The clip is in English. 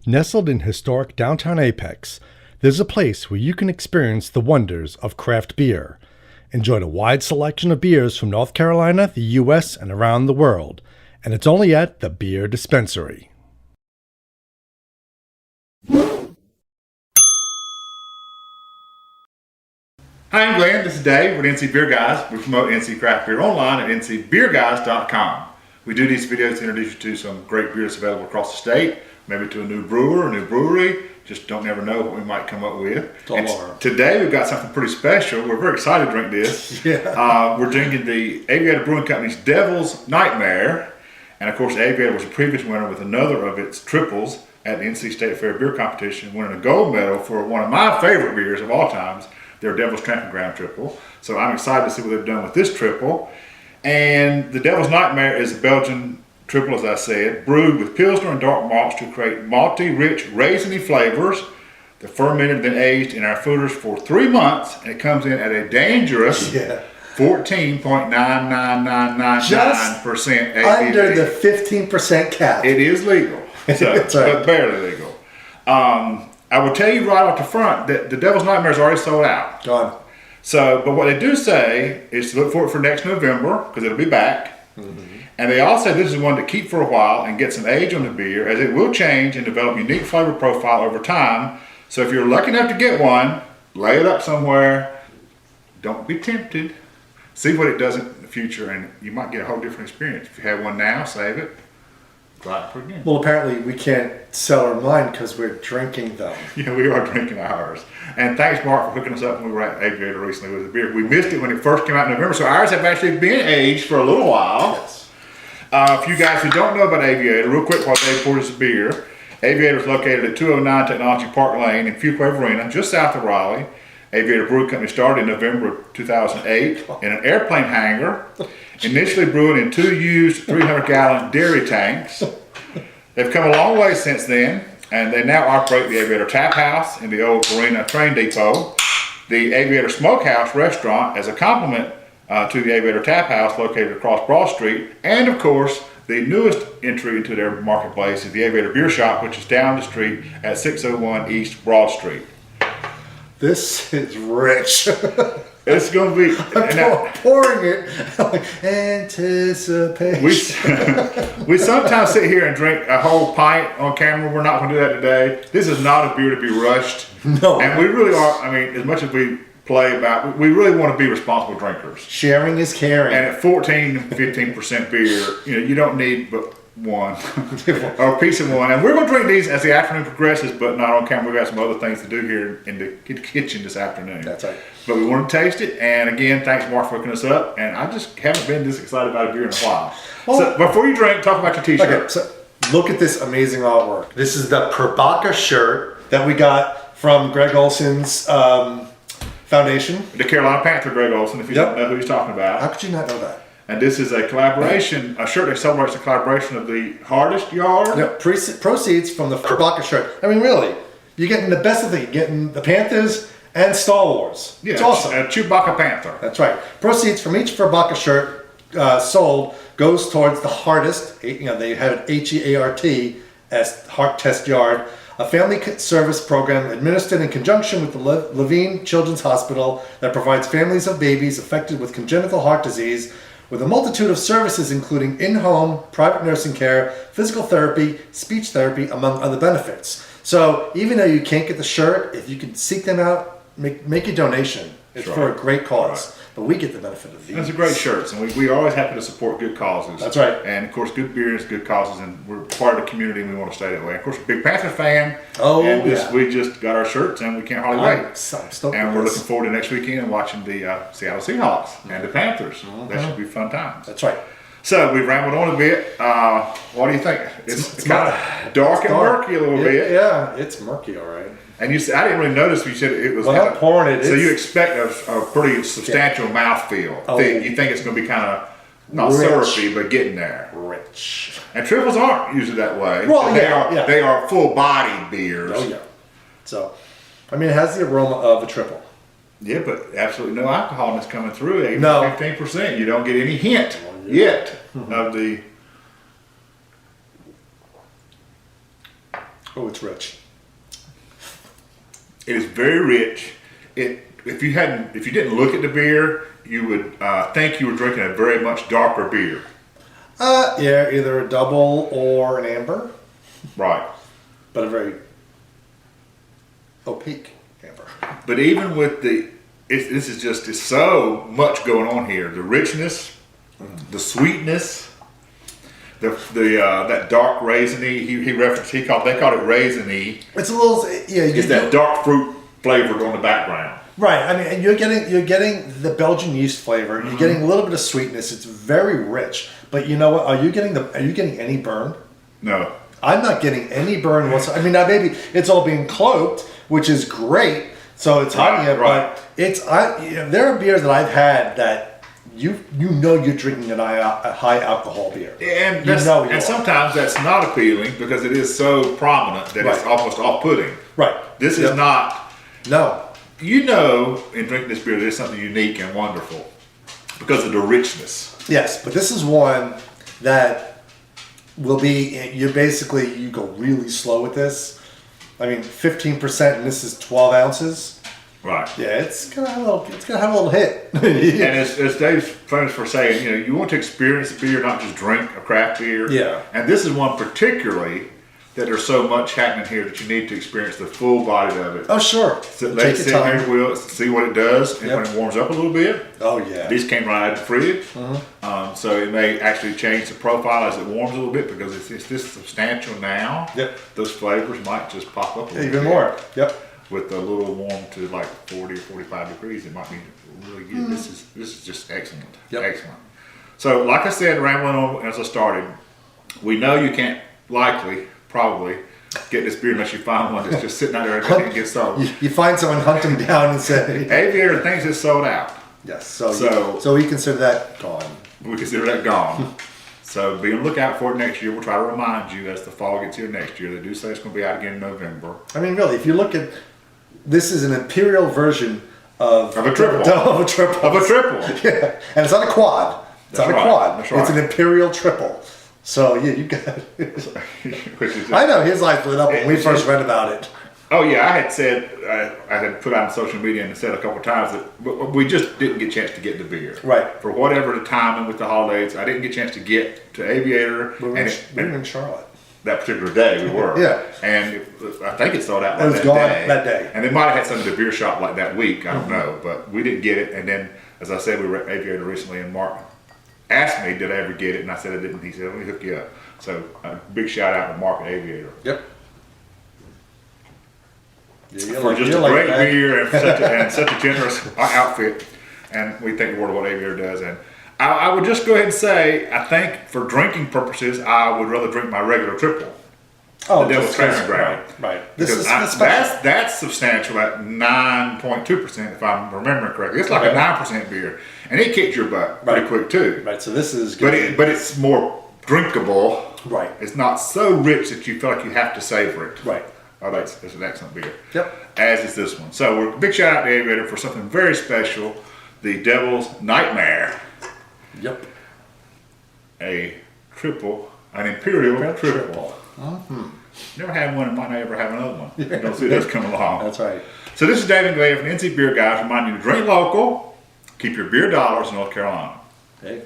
Nestled in historic downtown Apex, there's a place where you can experience the wonders of craft beer. Enjoy a wide selection of beers from North Carolina, the U.S., and around the world. And it's only at the Beer Dispensary. Hi, I'm Glenn. This is Dave with NC Beer Guys. We promote NC Craft Beer online at ncbeerguys.com. We do these videos to introduce you to some great beers available across the state, maybe to a new brewer, a new brewery. Just don't never know what we might come up with. Today we've got something pretty special. We're very excited to drink this. We're drinking the Aviator Brewing Company's Devil's Nightmare. And of course, Aviator was a previous winner with another of its triples at the NC State Fair Beer Competition, winning a gold medal for one of my favorite beers of all times, their Devil's Tramping Ground Triple. So I'm excited to see what they've done with this triple. And the Devil's Nightmare is a Belgian triple, as I said, brewed with pilsner and dark malts to create malty, rich, raisiny flavors. They're fermented and aged in our foeders for 3 months, and it comes in at a dangerous 14.99999% ABV. Under the 15% cap. It is legal, but barely legal. I will tell you right off the front that the Devil's Nightmare is already sold out. Gone. So, but what they do say is to look for it for next November, because it'll be back. And they all say this is one to keep for a while and get some age on the beer, as it will change and develop unique flavor profile over time. So if you're lucky enough to get one, lay it up somewhere. Don't be tempted. See what it does in the future, and you might get a whole different experience. If you have one now, save it. Try it for again. Well, apparently we can't sell our mine because we're drinking them. Yeah, we are drinking ours. And thanks, Mark, for hooking us up when we were at Aviator recently with the beer. We missed it when it first came out in November, so ours have actually been aged for a little while. Yes. For you guys who don't know about Aviator, real quick while Dave pours the beer, Aviator is located at 209 Technology Park Lane in Fuquay Varina, just south of Raleigh. Aviator Brewing Company started in November of 2008 in an airplane hangar, initially brewing in 2 used 300-gallon dairy tanks. They've come a long way since then, and they now operate the Aviator Tap House in the old Varina train depot, the Aviator SmokeHouse restaurant as a complement to the Aviator Tap House located across Broad Street, and of course, the newest entry into their marketplace is the Aviator Beer Shop, which is down the street at 601 East Broad Street. This is rich. It's going to be... pouring it. Anticipation. We sometimes sit here and drink a whole pint on camera. We're not going to do that today. This is not a beer to be rushed. No. And we really are, I mean, as much as we play about, we really want to be responsible drinkers. Sharing is caring. And at 14 and 15% beer, you don't need but one or a piece of one. And we're going to drink these as the afternoon progresses, but not on camera. We've got some other things to do here in the kitchen this afternoon. That's right. But we want to taste it. And again, thanks, Mark, for hooking us up. And I just haven't been this excited about a beer in a while. So before you drink, talk about your t-shirt. Okay, so look at this amazing artwork. This is the Perbaka shirt that we got from Greg Olson's foundation. The Carolina Panther, Greg Olson, if you don't know who he's talking about. How could you not know that? And this is a collaboration, a shirt that celebrates the collaboration of the hardest yard. Yeah, proceeds from the Perbaka shirt. I mean, really, you're getting the best of the, you're getting the Panthers and Star Wars. Yeah, it's awesome. A Chewbacca Panther. That's right. Proceeds from each Perbaka shirt sold goes towards the hardest. They have it HEART as Heart Test Yard, a family service program administered in conjunction with the Levine Children's Hospital that provides families of babies affected with congenital heart disease with a multitude of services including in-home, private nursing care, physical therapy, speech therapy, among other benefits. So even though you can't get the shirt, if you can seek them out, make a donation. It's for a great cause. Right. But we get the benefit of these. Those are great shirts, and we are always happy to support good causes. That's right. And of course, good beer is good causes, and we're part of the community, and we want to stay that way. Of course, we're a big Panther fan. We just got our shirts, and we can't hardly wait. I'm stoked. And we're looking forward to next weekend and watching the Seattle Seahawks and the Panthers. That should be fun times. That's right. So we've rambled on a bit. What do you think? It's kind of dark and murky a little bit. Yeah, it's murky, all right. And I didn't really notice. You said it was. Well, pouring it. So you expect a pretty substantial mouthfeel. You think it's going to be kind of not syrupy, but getting there. Rich. And triples aren't usually that way. Well, they are full-bodied beers. Oh yeah. So, I mean, it has the aroma of a triple. Yeah, but absolutely no alcohol is coming through. 15%. You don't get any hint yet of the. Oh, it's rich. It is very rich. If you didn't look at the beer, you would think you were drinking a very much darker beer. Yeah, either a double or an amber, Right. but a very opaque amber. But even with this is just it's so much going on here. The richness, the sweetness, that dark raisiny. They called it raisiny. It's a little, yeah. It's that dark fruit flavored on the background. Right. I mean, and you're getting the Belgian yeast flavor. You're getting a little bit of sweetness. It's very rich. But you know what? Are you getting any burn? No. I'm not getting any burn whatsoever. I mean, now maybe it's all being cloaked, which is great. So it's hot here, right. but there are beers that I've had that you know you're drinking a high alcohol beer. And sometimes that's not appealing because it is so prominent that it's almost off-putting. Right. This is not. No. You know, in drinking this beer, there's something unique and wonderful because of the richness. Yes, but this is one that will be. You go really slow with this. I mean, 15%, and this is 12 ounces. Right. Yeah, it's gonna have a little hit. And as Dave's famous for saying, you want to experience a beer, not just drink a craft beer. Yeah. And this is one particularly that there's so much happening here that you need to experience the full body of it. Oh, sure. So let's sit here, we'll see what it does, and Yep. when it warms up a little bit. Oh yeah. These came right out of the fridge, so it may actually change the profile as it warms a little bit because it's this substantial now. Yep. Those flavors might just pop up a little Even bit. more. Yep. With a little warm to like 40 or 45 degrees, it might be really good. This is just excellent. Yep. Excellent. So, like I said, rambling on as I started, we know you can't probably get this beer unless you find one that's just sitting out there and can't get sold. You find someone, hunt them down, and say, Aviator thinks it's sold out. yes. So we consider that gone. We consider that gone. So be on the lookout for it next year. We'll try to remind you as the fall gets here next year. They do say it's going to be out again in November. I mean, really, if you look at this, is an imperial version of a triple. Of a triple. Yeah, and it's not a quad. It's not a quad. That's right. It's an imperial triple. So yeah, you got. Which I know his eyes lit up when we first read about it. Oh yeah, I had said I had put out on social media and said a couple of times that we just didn't get a chance to get the beer. Right. For whatever the timing with the holidays, I didn't get a chance to get to Aviator. We were in Charlotte. That particular day we were. Yeah. And I think it sold out It was gone that day. And they might have had some at the beer shop like that week. I don't know, but we didn't get it. And then, as I said, we were at Aviator recently, and Mark asked me, did I ever get it? And I said I didn't. He said, let me hook you up. So a big shout out to Mark at Aviator. Yep. For just a great beer and such a generous outfit, and we think the world of what Aviator does. And I would just go ahead and say, I think for drinking purposes, I would rather drink my regular triple. Oh, the Devil's Training Ground. Right. Because that's substantial at 9.2%, if I'm remembering correctly. It's like a 9% beer, and it kicks your butt pretty quick too. Right. So this is good. But it's more drinkable. Right. It's not so rich that you feel like you have to savor it. Right. Oh, it's an excellent beer. Yep. As is this one. So we're big shout out to Aviator for something very special, the Devil's Nightmare. Yep. A triple, an Imperial Triple. Never had one and might not ever have another one. You don't see those come along. That's right. So this is David Glade from NC Beer Guys reminding you to drink local, keep your beer dollars in North Carolina. Hey.